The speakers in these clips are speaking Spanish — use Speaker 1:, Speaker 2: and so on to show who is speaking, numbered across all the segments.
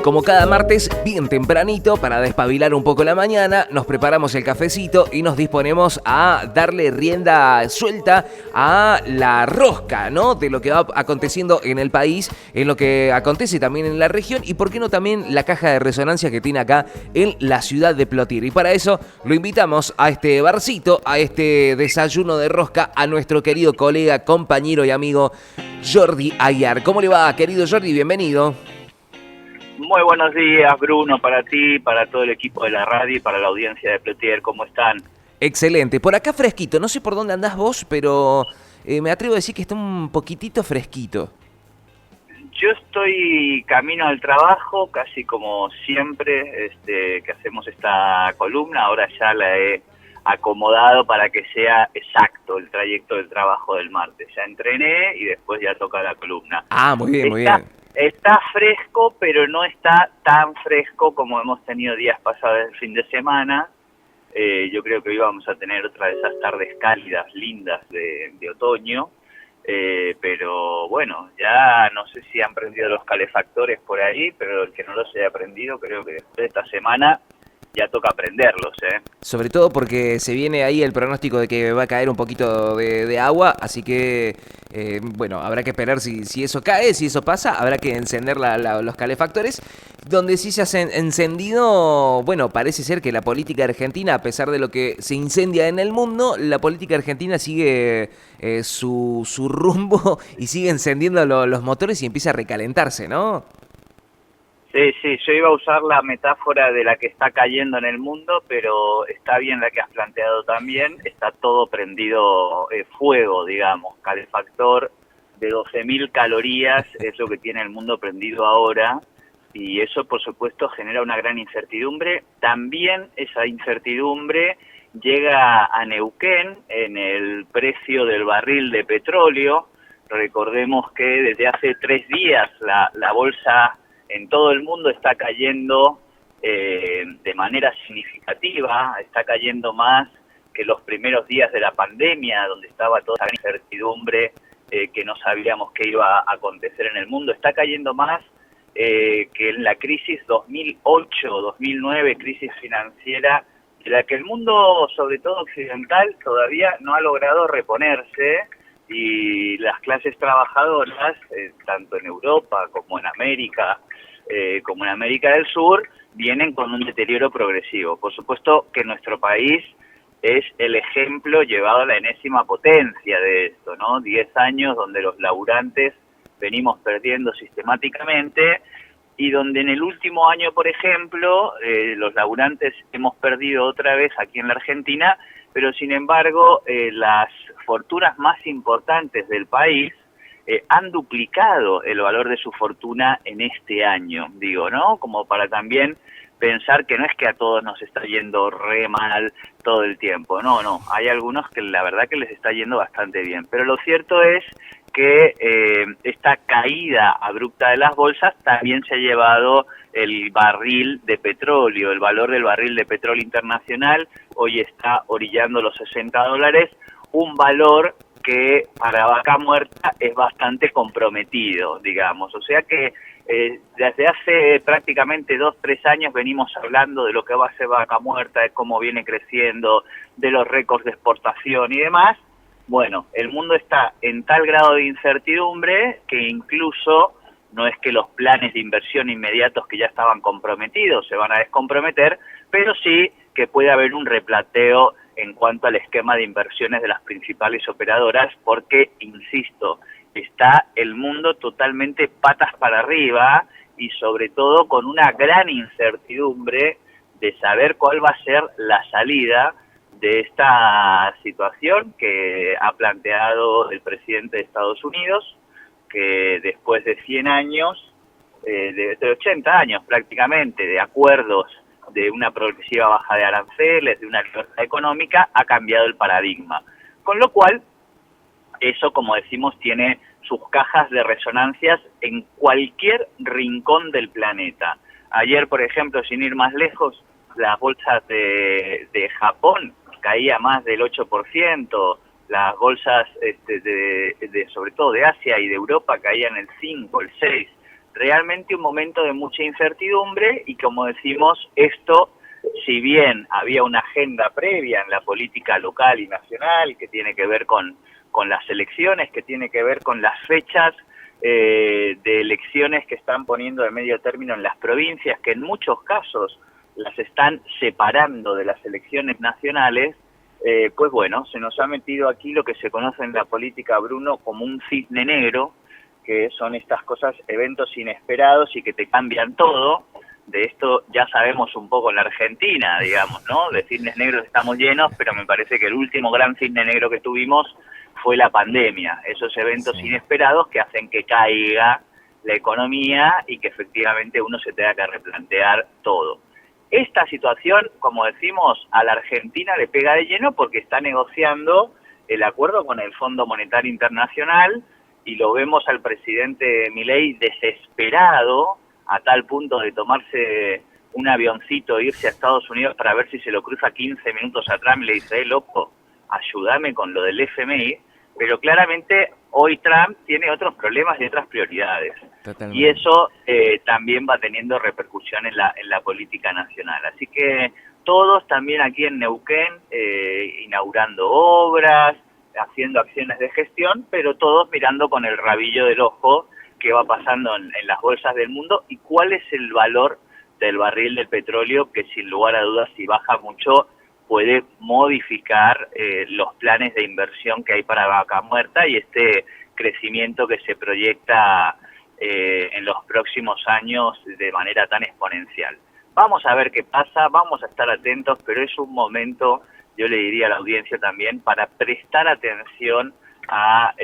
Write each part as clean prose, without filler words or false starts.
Speaker 1: Como cada martes, bien tempranito, para despabilar un poco la mañana, nos preparamos el cafecito y nos disponemos a darle rienda suelta a la rosca, ¿no? De lo que va aconteciendo en el país, en lo que acontece también en la región y, por qué no, también la caja de resonancia que tiene acá en la ciudad de Plotier. Y para eso lo invitamos a este barcito, a este desayuno de rosca, a nuestro querido colega, compañero y amigo Jordi Aguiar. ¿Cómo le va, querido Jordi? Bienvenido.
Speaker 2: Muy buenos días, Bruno, para ti, para todo el equipo de la radio y para la audiencia de Plotier. ¿Cómo están?
Speaker 1: Excelente. Por acá fresquito. No sé por dónde andás vos, pero me atrevo a decir que está un poquitito fresquito.
Speaker 2: Yo estoy camino al trabajo, casi como siempre que hacemos esta columna. Ahora ya la he acomodado para que sea exacto el trayecto del trabajo del martes. Ya entrené y después ya toca la columna.
Speaker 1: Ah, muy bien, muy bien.
Speaker 2: Está fresco, pero no está tan fresco como hemos tenido días pasados el fin de semana. Yo creo que hoy vamos a tener otra de esas tardes cálidas, lindas de otoño. Pero bueno, ya no sé si han prendido los calefactores por ahí, pero el que no los haya prendido, creo que después de esta semana ya toca prenderlos,
Speaker 1: Sobre todo porque se viene ahí el pronóstico de que va a caer un poquito de agua, así que, bueno, habrá que esperar si eso cae, si eso pasa, habrá que encender los calefactores. Donde sí se ha encendido, bueno, parece ser que la política argentina, a pesar de lo que se incendia en el mundo, la política argentina sigue su rumbo y sigue encendiendo los motores y empieza a recalentarse, ¿no?
Speaker 2: Sí, yo iba a usar la metáfora de la que está cayendo en el mundo, pero está bien la que has planteado también. Está todo prendido fuego, digamos, calefactor de 12.000 calorías es lo que tiene el mundo prendido ahora, y eso por supuesto genera una gran incertidumbre. También esa incertidumbre llega a Neuquén en el precio del barril de petróleo. Recordemos que desde hace 3 días la bolsa en todo el mundo está cayendo de manera significativa, está cayendo más que los primeros días de la pandemia, donde estaba toda esa incertidumbre que no sabíamos qué iba a acontecer en el mundo. Está cayendo más que en la crisis 2008-2009, crisis financiera, de la que el mundo, sobre todo occidental, todavía no ha logrado reponerse, y las clases trabajadoras, tanto en Europa como en América del Sur, vienen con un deterioro progresivo. Por supuesto que nuestro país es el ejemplo llevado a la enésima potencia de esto, ¿no? 10 años donde los laburantes venimos perdiendo sistemáticamente, y donde en el último año, por ejemplo, los laburantes hemos perdido otra vez aquí en la Argentina, pero sin embargo las fortunas más importantes del país han duplicado el valor de su fortuna en este año, digo, ¿no? Como para también pensar que no es que a todos nos está yendo re mal todo el tiempo, no, hay algunos que la verdad que les está yendo bastante bien, pero lo cierto es que esta caída abrupta de las bolsas también se ha llevado el barril de petróleo. El valor del barril de petróleo internacional hoy está orillando los $60, un valor que para Vaca Muerta es bastante comprometido, digamos. O sea que desde hace prácticamente 2-3 años venimos hablando de lo que va a ser Vaca Muerta, de cómo viene creciendo, de los récords de exportación y demás. Bueno, el mundo está en tal grado de incertidumbre que incluso no es que los planes de inversión inmediatos que ya estaban comprometidos se van a descomprometer, pero sí que puede haber un replanteo en cuanto al esquema de inversiones de las principales operadoras, porque, insisto, está el mundo totalmente patas para arriba y sobre todo con una gran incertidumbre de saber cuál va a ser la salida de esta situación que ha planteado el presidente de Estados Unidos, que después de 100 años, de 80 años prácticamente, de acuerdos de una progresiva baja de aranceles, de una libertad económica, ha cambiado el paradigma. Con lo cual, eso, como decimos, tiene sus cajas de resonancias en cualquier rincón del planeta. Ayer, por ejemplo, sin ir más lejos, las bolsas de Japón caía más del 8%, las bolsas sobre todo de Asia y de Europa caían el 5, el 6%. realmente un momento de mucha incertidumbre y, como decimos, esto, si bien había una agenda previa en la política local y nacional que tiene que ver con las elecciones, que tiene que ver con las fechas de elecciones que están poniendo de medio término en las provincias, que en muchos casos las están separando de las elecciones nacionales, pues bueno, se nos ha metido aquí lo que se conoce en la política, Bruno, como un cisne negro, que son estas cosas, eventos inesperados y que te cambian todo. De esto ya sabemos un poco en la Argentina, digamos, ¿no? De cisnes negros estamos llenos, pero me parece que el último gran cisne negro que tuvimos fue la pandemia, esos eventos inesperados que hacen que caiga la economía y que efectivamente uno se tenga que replantear todo. Esta situación, como decimos, a la Argentina le pega de lleno porque está negociando el acuerdo con el Fondo Monetario Internacional y lo vemos al presidente Milei desesperado a tal punto de tomarse un avioncito e irse a Estados Unidos para ver si se lo cruza 15 minutos a Trump y le dice, loco, ayúdame con lo del FMI, pero claramente hoy Trump tiene otros problemas y otras prioridades. Totalmente. Y eso también va teniendo repercusión en la política nacional. Así que todos también aquí en Neuquén inaugurando obras, haciendo acciones de gestión, pero todos mirando con el rabillo del ojo qué va pasando en las bolsas del mundo y cuál es el valor del barril del petróleo, que sin lugar a dudas, si baja mucho, puede modificar los planes de inversión que hay para Vaca Muerta y este crecimiento que se proyecta en los próximos años de manera tan exponencial. Vamos a ver qué pasa, vamos a estar atentos, pero es un momento, yo le diría a la audiencia también, para prestar atención a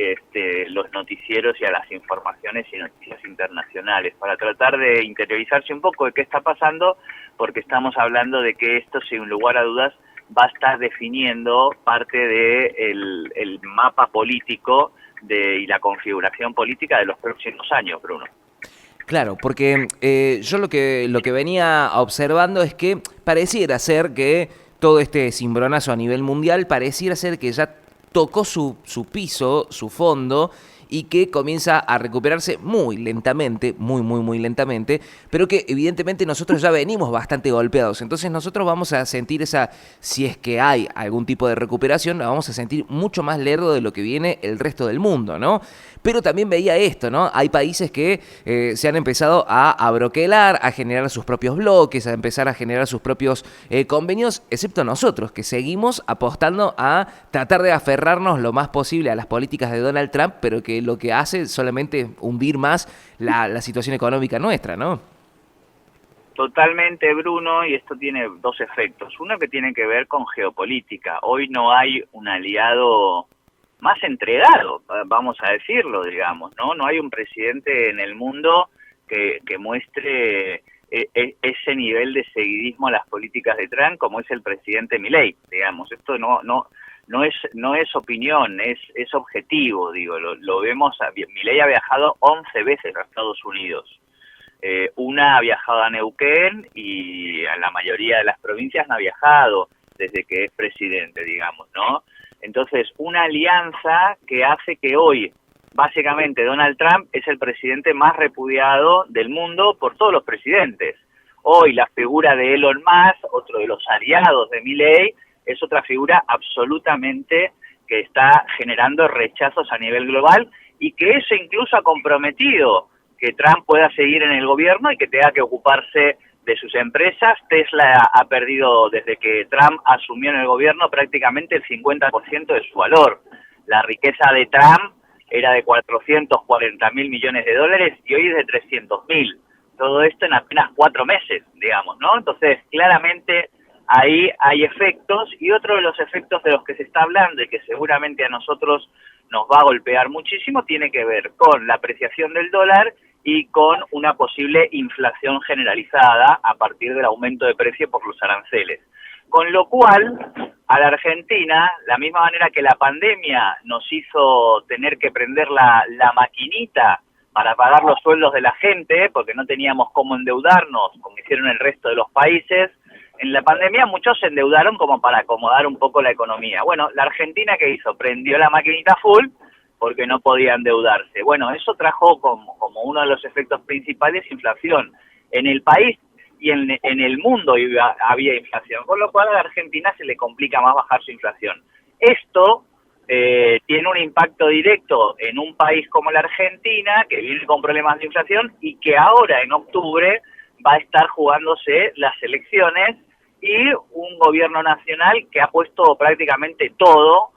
Speaker 2: los noticieros y a las informaciones y noticias internacionales, para tratar de interiorizarse un poco de qué está pasando, porque estamos hablando de que esto, sin lugar a dudas, va a estar definiendo parte de el mapa político y la configuración política de los próximos años, Bruno.
Speaker 1: Claro, porque yo lo que venía observando es que pareciera ser que todo este cimbronazo a nivel mundial pareciera ser que ya tocó su piso, su fondo, y que comienza a recuperarse muy lentamente, muy lentamente, pero que evidentemente nosotros ya venimos bastante golpeados. Entonces nosotros vamos a sentir si es que hay algún tipo de recuperación, la vamos a sentir mucho más lerdo de lo que viene el resto del mundo, ¿no? Pero también veía esto, ¿no? Hay países que se han empezado a abroquelar, a generar sus propios bloques, a empezar a generar sus propios convenios, excepto nosotros, que seguimos apostando a tratar de aferrarnos lo más posible a las políticas de Donald Trump, pero que lo que hace es solamente hundir más la situación económica nuestra, ¿no?
Speaker 2: Totalmente, Bruno, y esto tiene dos efectos. Uno que tiene que ver con geopolítica. Hoy no hay un aliado más entregado, vamos a decirlo, digamos, ¿no? No hay un presidente en el mundo que muestre ese nivel de seguidismo a las políticas de Trump como es el presidente Milei, digamos. Esto no es opinión, es objetivo, digo, lo vemos. Milei ha viajado 11 veces a Estados Unidos. Una ha viajado a Neuquén y a la mayoría de las provincias no ha viajado desde que es presidente, digamos, ¿no? Entonces, una alianza que hace que hoy, básicamente, Donald Trump es el presidente más repudiado del mundo por todos los presidentes. Hoy la figura de Elon Musk, otro de los aliados de Milei, es otra figura absolutamente que está generando rechazos a nivel global y que eso incluso ha comprometido que Trump pueda seguir en el gobierno y que tenga que ocuparse de sus empresas. Tesla ha perdido, desde que Trump asumió en el gobierno, prácticamente el 50% de su valor. La riqueza de Trump era de 440.000 millones de dólares y hoy es de 300.000. Todo esto en apenas 4 meses, digamos, ¿no? Entonces, claramente ahí hay efectos, y otro de los efectos de los que se está hablando y que seguramente a nosotros nos va a golpear muchísimo tiene que ver con la apreciación del dólar y con una posible inflación generalizada a partir del aumento de precio por los aranceles. Con lo cual, a la Argentina, la misma manera que la pandemia nos hizo tener que prender la maquinita para pagar los sueldos de la gente, porque no teníamos cómo endeudarnos, como hicieron el resto de los países, en la pandemia muchos se endeudaron como para acomodar un poco la economía. Bueno, la Argentina, ¿qué hizo? Prendió la maquinita full, porque no podía endeudarse. Bueno, eso trajo como uno de los efectos principales inflación. En el país y en el mundo había inflación, con lo cual a la Argentina se le complica más bajar su inflación. Esto tiene un impacto directo en un país como la Argentina, que viene con problemas de inflación y que ahora en octubre va a estar jugándose las elecciones, y un gobierno nacional que ha puesto prácticamente todo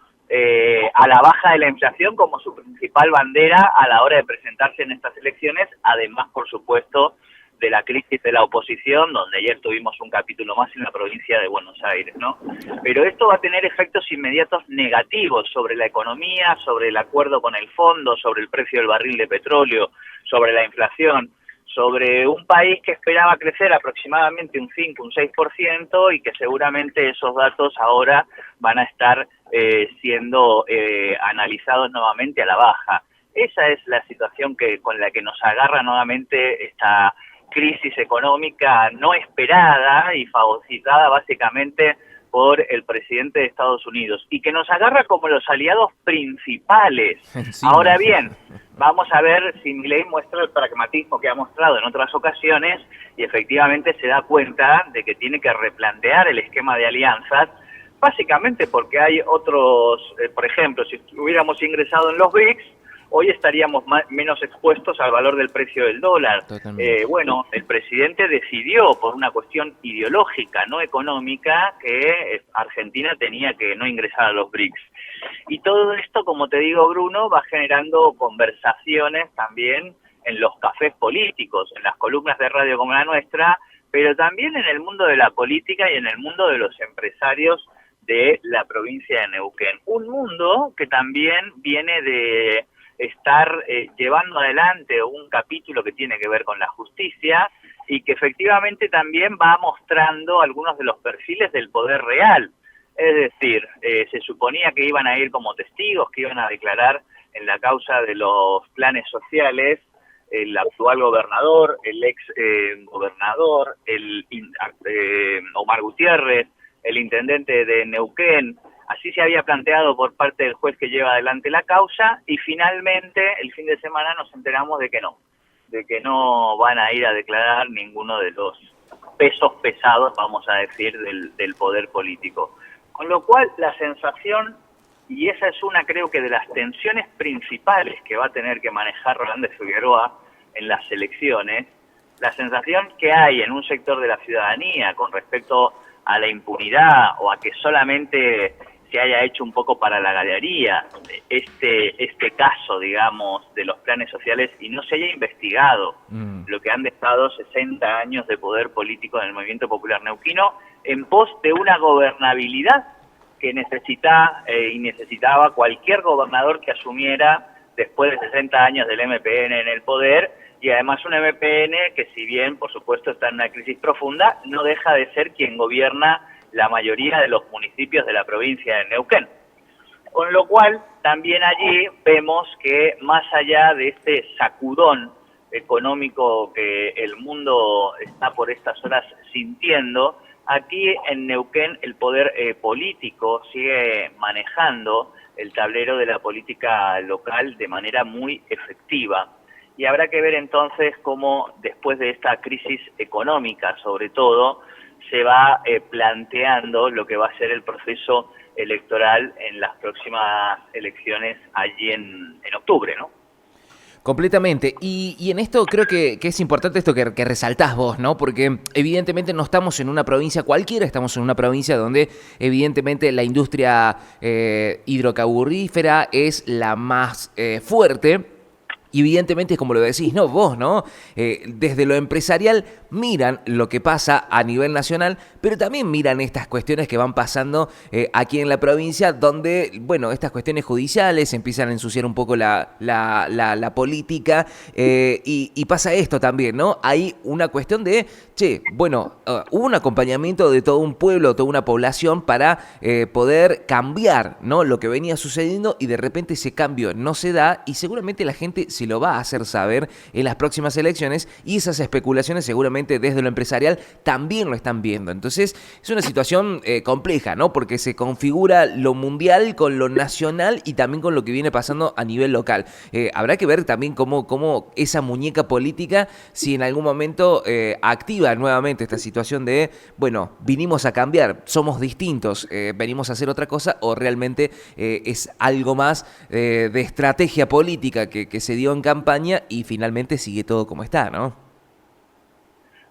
Speaker 2: a la baja de la inflación como su principal bandera a la hora de presentarse en estas elecciones, además, por supuesto, de la crisis de la oposición, donde ayer tuvimos un capítulo más en la provincia de Buenos Aires, ¿no? Pero esto va a tener efectos inmediatos negativos sobre la economía, sobre el acuerdo con el fondo, sobre el precio del barril de petróleo, sobre la inflación, sobre un país que esperaba crecer aproximadamente un 5, un 6%, y que seguramente esos datos ahora van a estar siendo analizados nuevamente a la baja. Esa es la situación con la que nos agarra nuevamente esta crisis económica no esperada y fagocitada básicamente por el presidente de Estados Unidos, y que nos agarra como los aliados principales. Sí. Ahora bien, vamos a ver si Milei muestra el pragmatismo que ha mostrado en otras ocasiones y efectivamente se da cuenta de que tiene que replantear el esquema de alianzas, básicamente porque hay otros, por ejemplo, si hubiéramos ingresado en los BRICS, hoy estaríamos menos expuestos al valor del precio del dólar. Bueno, el presidente decidió por una cuestión ideológica, no económica, que Argentina tenía que no ingresar a los BRICS. Y todo esto, como te digo, Bruno, va generando conversaciones también en los cafés políticos, en las columnas de radio como la nuestra, pero también en el mundo de la política y en el mundo de los empresarios de la provincia de Neuquén. Un mundo que también viene de estar llevando adelante un capítulo que tiene que ver con la justicia y que efectivamente también va mostrando algunos de los perfiles del poder real. Es decir, se suponía que iban a ir como testigos, que iban a declarar en la causa de los planes sociales el actual gobernador, el ex gobernador, Omar Gutiérrez, el intendente de Neuquén. Así se había planteado por parte del juez que lleva adelante la causa, y finalmente el fin de semana nos enteramos de que no van a ir a declarar ninguno de los pesos pesados, vamos a decir, del poder político. Con lo cual la sensación, y esa es una creo que de las tensiones principales que va a tener que manejar Rolando Figueroa en las elecciones, la sensación que hay en un sector de la ciudadanía con respecto a la impunidad o a que solamente se haya hecho un poco para la galería este caso, digamos, de los planes sociales y no se haya investigado lo que han dejado 60 años de poder político en el movimiento popular neuquino en pos de una gobernabilidad que necesitaba cualquier gobernador que asumiera después de 60 años del MPN en el poder, y además un MPN que, si bien por supuesto está en una crisis profunda, no deja de ser quien gobierna la mayoría de los municipios de la provincia de Neuquén. Con lo cual, también allí vemos que más allá de este sacudón económico que el mundo está por estas horas sintiendo, aquí en Neuquén el poder político sigue manejando el tablero de la política local de manera muy efectiva. Y habrá que ver entonces cómo después de esta crisis económica, sobre todo, se va planteando lo que va a ser el proceso electoral en las próximas elecciones allí en octubre, ¿no?
Speaker 1: Completamente. Y en esto creo que es importante esto que resaltás vos, ¿no? Porque evidentemente no estamos en una provincia cualquiera, estamos en una provincia donde evidentemente la industria hidrocarburífera es la más fuerte. Y evidentemente, como lo decís, ¿no? Vos, ¿no? Desde lo empresarial miran lo que pasa a nivel nacional, pero también miran estas cuestiones que van pasando aquí en la provincia, donde, bueno, estas cuestiones judiciales empiezan a ensuciar un poco la política, y pasa esto también, ¿no? Hay una cuestión de, hubo un acompañamiento de todo un pueblo, toda una población para poder cambiar, ¿no? Lo que venía sucediendo, y de repente ese cambio no se da, y seguramente la gente se lo va a hacer saber en las próximas elecciones, y esas especulaciones seguramente desde lo empresarial también lo están viendo. Entonces es una situación compleja, ¿no? Porque se configura lo mundial con lo nacional y también con lo que viene pasando a nivel local. Habrá que ver también cómo esa muñeca política, si en algún momento activa nuevamente esta situación de, bueno, vinimos a cambiar, somos distintos, venimos a hacer otra cosa, o realmente es algo más de estrategia política que se dio en campaña y finalmente sigue todo como está, ¿no?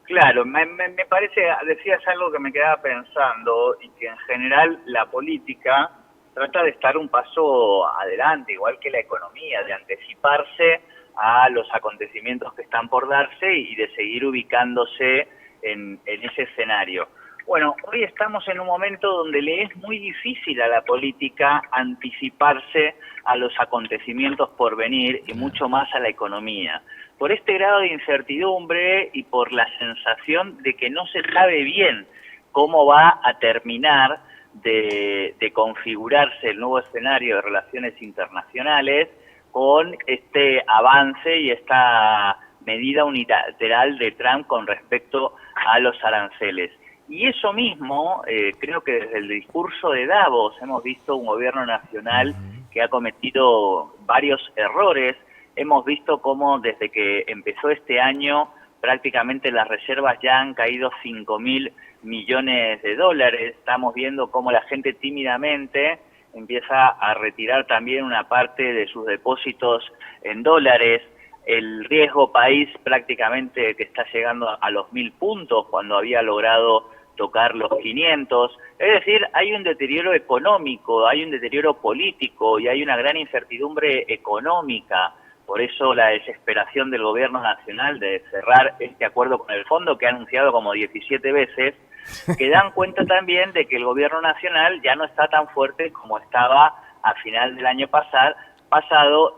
Speaker 2: Claro, me parece, decías algo que me quedaba pensando, y que en general la política trata de estar un paso adelante, igual que la economía, de anticiparse a los acontecimientos que están por darse y de seguir ubicándose en ese escenario. Bueno, hoy estamos en un momento donde le es muy difícil a la política anticiparse a los acontecimientos por venir y mucho más a la economía. Por este grado de incertidumbre y por la sensación de que no se sabe bien cómo va a terminar de configurarse el nuevo escenario de relaciones internacionales con este avance y esta medida unilateral de Trump con respecto a los aranceles. Y eso mismo, creo que desde el discurso de Davos hemos visto un gobierno nacional que ha cometido varios errores. Hemos visto cómo desde que empezó este año prácticamente las reservas ya han caído 5.000 millones de dólares. Estamos viendo cómo la gente tímidamente empieza a retirar también una parte de sus depósitos en dólares. El riesgo país prácticamente que está llegando a los 1.000 puntos cuando había logrado tocar los 500. Es decir, hay un deterioro económico, hay un deterioro político y hay una gran incertidumbre económica. Por eso la desesperación del gobierno nacional de cerrar este acuerdo con el fondo, que ha anunciado como 17 veces, que dan cuenta también de que el gobierno nacional ya no está tan fuerte como estaba a final del año pasado,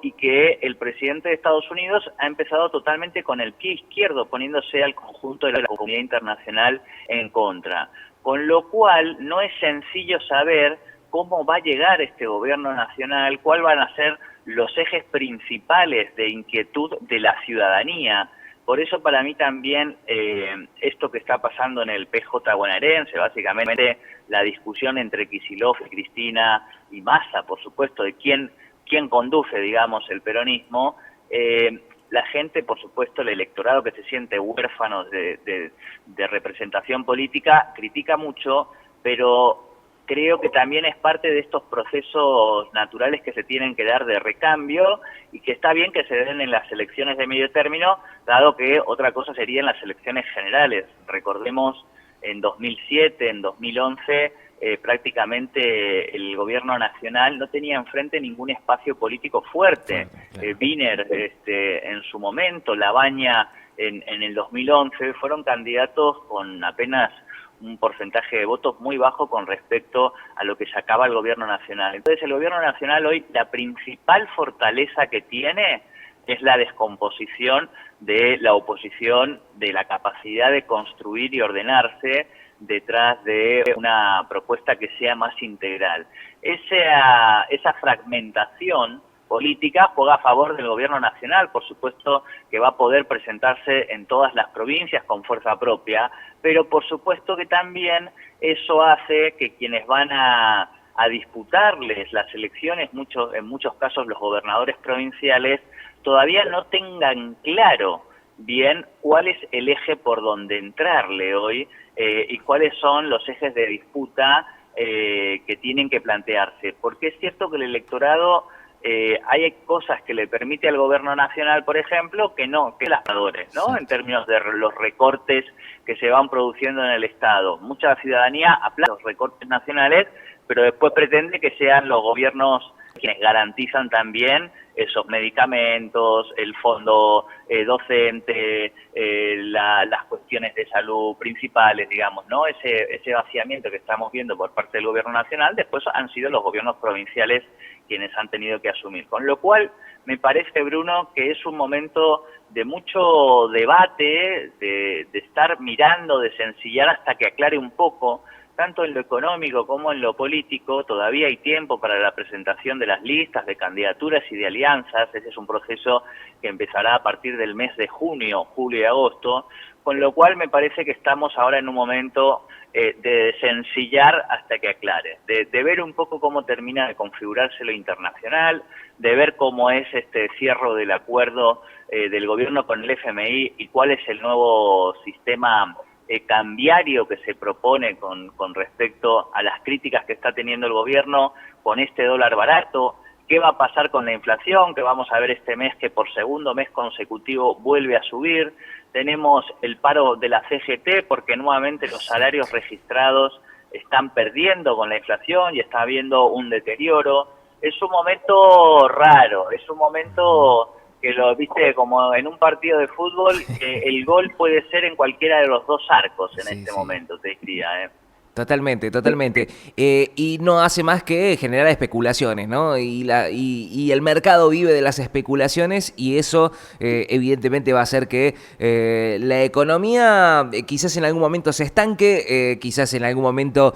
Speaker 2: y que el presidente de Estados Unidos ha empezado totalmente con el pie izquierdo, poniéndose al conjunto de la comunidad internacional en contra. Con lo cual no es sencillo saber cómo va a llegar este gobierno nacional, cuáles van a ser los ejes principales de inquietud de la ciudadanía. Por eso para mí también esto que está pasando en el PJ bonaerense, básicamente la discusión entre Kicillof y Cristina y Massa, por supuesto, de quién conduce, digamos, el peronismo, la gente, por supuesto, el electorado que se siente huérfano de representación política, critica mucho, pero creo que también es parte de estos procesos naturales que se tienen que dar de recambio, y que está bien que se den en las elecciones de medio término, dado que otra cosa serían las elecciones generales. Recordemos, en 2007, en 2011, prácticamente el gobierno nacional no tenía enfrente ningún espacio político fuerte. Wiener en su momento, Labaña en el 2011, fueron candidatos con apenas un porcentaje de votos muy bajo con respecto a lo que sacaba el gobierno nacional. Entonces el gobierno nacional hoy, la principal fortaleza que tiene es la descomposición de la oposición, de la capacidad de construir y ordenarse detrás de una propuesta que sea más integral. Esa fragmentación política juega a favor del gobierno nacional, por supuesto que va a poder presentarse en todas las provincias con fuerza propia, pero por supuesto que también eso hace que quienes van a disputarles las elecciones, en muchos casos los gobernadores provinciales, todavía no tengan claro bien cuál es el eje por donde entrarle hoy y cuáles son los ejes de disputa que tienen que plantearse. Porque es cierto que el electorado, hay cosas que le permite al gobierno nacional, por ejemplo, que no, que las senadores, ¿no? En términos de los recortes que se van produciendo en el Estado. Mucha ciudadanía aplaude los recortes nacionales, pero después pretende que sean los gobiernos quienes garantizan también esos medicamentos, el fondo docente, las cuestiones de salud principales, digamos, ¿no? Ese vaciamiento que estamos viendo por parte del gobierno nacional, después han sido los gobiernos provinciales quienes han tenido que asumir. Con lo cual, me parece, Bruno, que es un momento de mucho debate, de estar mirando, de sencillar hasta que aclare un poco tanto en lo económico como en lo político, todavía hay tiempo para la presentación de las listas de candidaturas y de alianzas. Ese es un proceso que empezará a partir del mes de junio, julio y agosto, con lo cual me parece que estamos ahora en un momento de sencillar hasta que aclare, de ver un poco cómo termina de configurarse lo internacional, de ver cómo es este cierre del acuerdo del gobierno con el FMI y cuál es el nuevo sistema cambiario que se propone con respecto a las críticas que está teniendo el gobierno con este dólar barato. ¿Qué va a pasar con la inflación? Que vamos a ver este mes que por segundo mes consecutivo vuelve a subir. Tenemos el paro de la CGT porque nuevamente los salarios registrados están perdiendo con la inflación y está habiendo un deterioro. Es un momento raro, es un momento que lo viste como en un partido de fútbol, el gol puede ser en cualquiera de los dos arcos en este momento, te diría,
Speaker 1: Totalmente, totalmente. Y no hace más que generar especulaciones, ¿no? Y el mercado vive de las especulaciones y eso evidentemente va a hacer que la economía quizás en algún momento se estanque, quizás en algún momento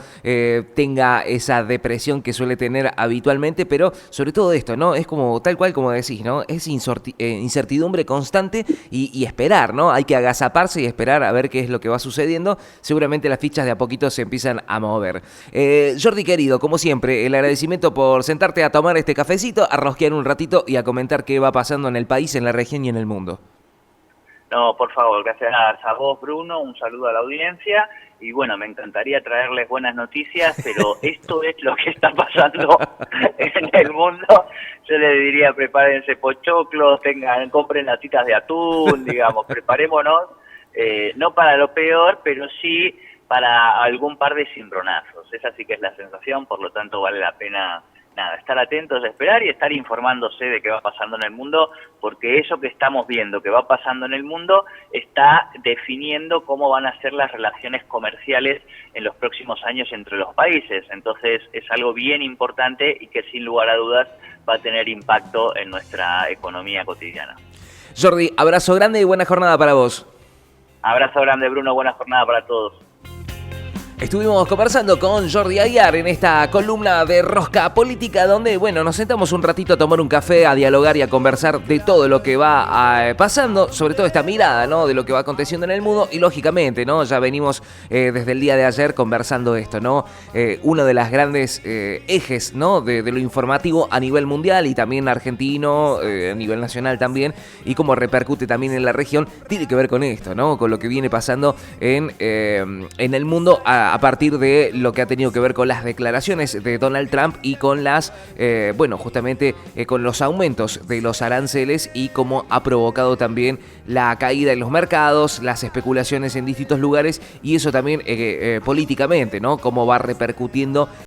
Speaker 1: tenga esa depresión que suele tener habitualmente, pero sobre todo esto, ¿no? Es como tal cual como decís, ¿no? Es incertidumbre constante y esperar, ¿no? Hay que agazaparse y esperar a ver qué es lo que va sucediendo. Seguramente las fichas de a poquito se empiezan a mover. Jordi querido, como siempre, el agradecimiento por sentarte a tomar este cafecito, a rosquear un ratito y a comentar qué va pasando en el país, en la región y en el mundo.
Speaker 2: No, por favor, gracias a vos, Bruno, un saludo a la audiencia y bueno, me encantaría traerles buenas noticias, pero esto es lo que está pasando en el mundo. Yo les diría, prepárense pochoclos, compren latitas de atún, digamos, preparémonos, no para lo peor, pero sí para algún par de cimbronazos. Esa sí que es la sensación, por lo tanto vale la pena estar atentos, esperar y estar informándose de qué va pasando en el mundo, porque eso que estamos viendo que va pasando en el mundo está definiendo cómo van a ser las relaciones comerciales en los próximos años entre los países. Entonces es algo bien importante y que sin lugar a dudas va a tener impacto en nuestra economía cotidiana.
Speaker 1: Jordi, abrazo grande y buena jornada para vos.
Speaker 2: Abrazo grande, Bruno, buena jornada para todos.
Speaker 1: Estuvimos conversando con Jordi Aguiar en esta columna de Rosca Política donde, bueno, nos sentamos un ratito a tomar un café, a dialogar y a conversar de todo lo que va pasando, sobre todo esta mirada, ¿no?, de lo que va aconteciendo en el mundo y lógicamente, ¿no?, ya venimos desde el día de ayer conversando esto, ¿no?, uno de las grandes ejes, ¿no?, de lo informativo a nivel mundial y también argentino, a nivel nacional también, y cómo repercute también en la región, tiene que ver con esto, ¿no?, con lo que viene pasando en el mundo a partir de lo que ha tenido que ver con las declaraciones de Donald Trump y con las, justamente con los aumentos de los aranceles y cómo ha provocado también la caída en los mercados, las especulaciones en distintos lugares y eso también políticamente, ¿no? Cómo va repercutiendo